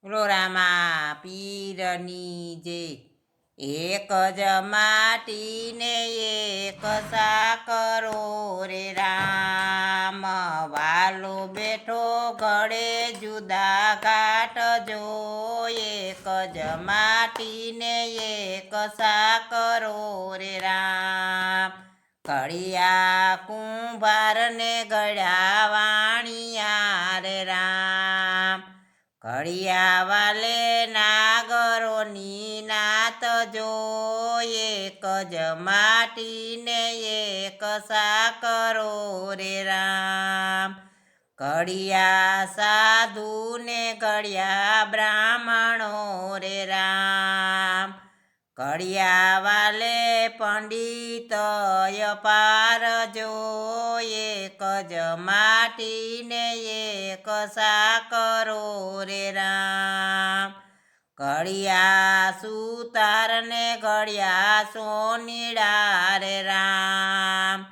બોલો રામા પીરની જે એક જ માટીને એક સાકરો રે રામ વાલો બેઠો ગળે જુદા ઘાટ જો એક જ માટીને એક સાકરો રે રામ ઘડિયા કુંભારને ગળ્યા વાણિયા રે રામ ઘડિયા વાલે નાગરોની નાત જો એક જ માટીને એક સાકરો રે રામ ઘડિયા સાધુને ઘડિયા બ્રાહ્મણો રે રામ ઘડિયા વાલે પંડિત અપાર જો એક જ માટીને એક સાકરો રે રામ ઘડિયા સુતારને ઘડિયા સોનીડા રે રામ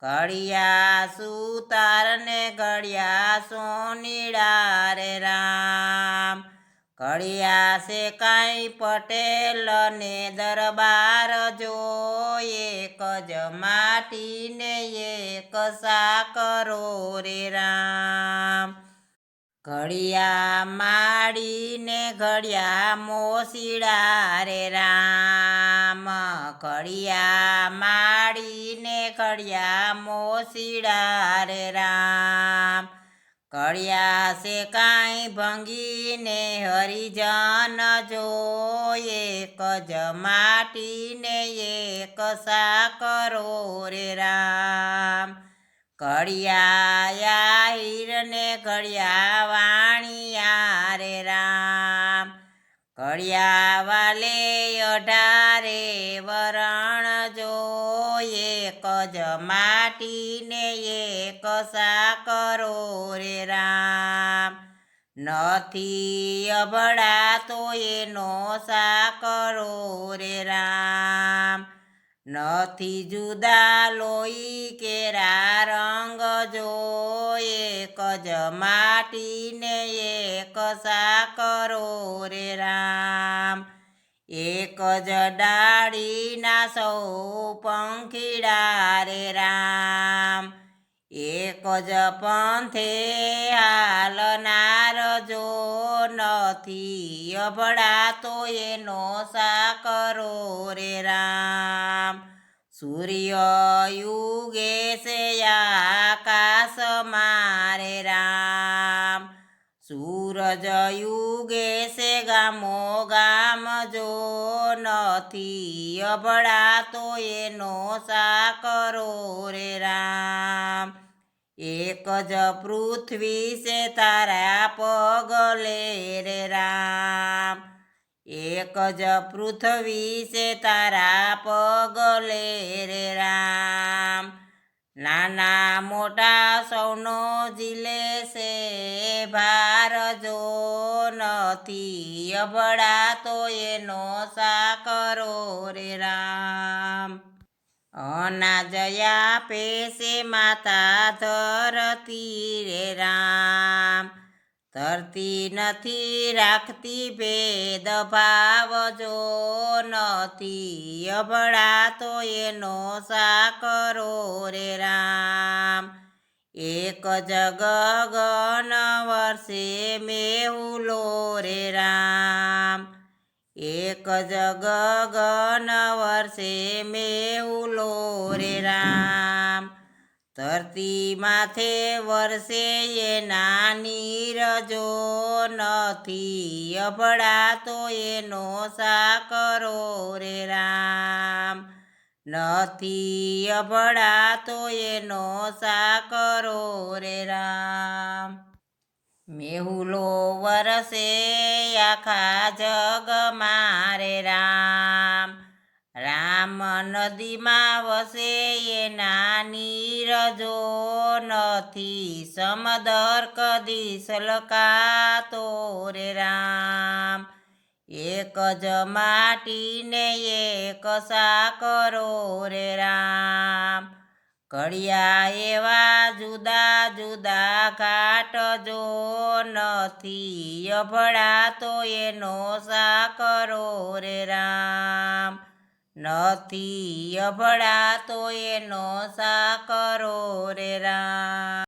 ઘડિયા સુતારને ઘડિયા સોનીડા રે રામ ઘડિયા છે કાંઈ પટેલ ને દરબાર જો એક જ માટીને એક સાકરો રે રામ ઘડિયા માડીને ઘડિયા મોસીડા રે રામ ઘડિયા માડીને ઘડિયા મોસીડા રે રામ ઘડિયા છે કાંઈ ભંગીને હરિજન જો એક જ માટીને એક સાકરો રે રામ ઘડિયા હીરને ઘડિયા વાણિયા રે રામ ઘડિયા વાલે 18 વરણ જો એક જ માટીને એક સાકરો રે રામ નથી અભડા તો એનો સાકરો રે રામ નથી જુદા લોહી કેરા રંગ જો એક જ માટીને એક સાકરો રે રામ એક જ ડાળીના સૌ પંખીડા રે રામ એક જ પંથે હાલનાર જો નથી અભડા તો એનો સાકરો રે રામ સૂર્ય યુગે છે આકાશ મારે રામ સૂરજ યુગે છે ગામો ગામ જો નથી અભડા તો એનો સાકરો રે રામ એક જ પૃથ્વી છે તારા પગલે રે રામ એક જ પૃથ્વી છે તારા પગલે રે રામ નાના મોટા સૌનો જીલે છે ભાર જો નથી અભડા તો એનો સાકરો રે રામ અનાજ આપે છે માતા ધરતી રે રામ ધરતી નથી રાખતી ભેદભાવ જો નથી અભડા તો એનો સાકરો રે રામ એક જ ગગન વર્ષે મેહુલો રે રામ એક જ ગગન વર્ષે મેહુલો રે રામ ધરતી માથે વર્ષે એના નીર જો નથી અભડા તો એનો સાકરો રે રામ નથી અભડા તો એનો સાકરો રે રામ મેહુલો વરસે આખા જગ મારે રામ રામ નદીમાં વસે એના નીર જો નથી સમદર કદી સલકાતો રે રામ એક જ માટીને એક સાકરો રે રામ ઘડિયા એવા જુદા જુદા ઘાટ જો નથી અભડાતો એનો સાકરો રે રામ, નથી અભડાતો એનો સાકરો રે રામ.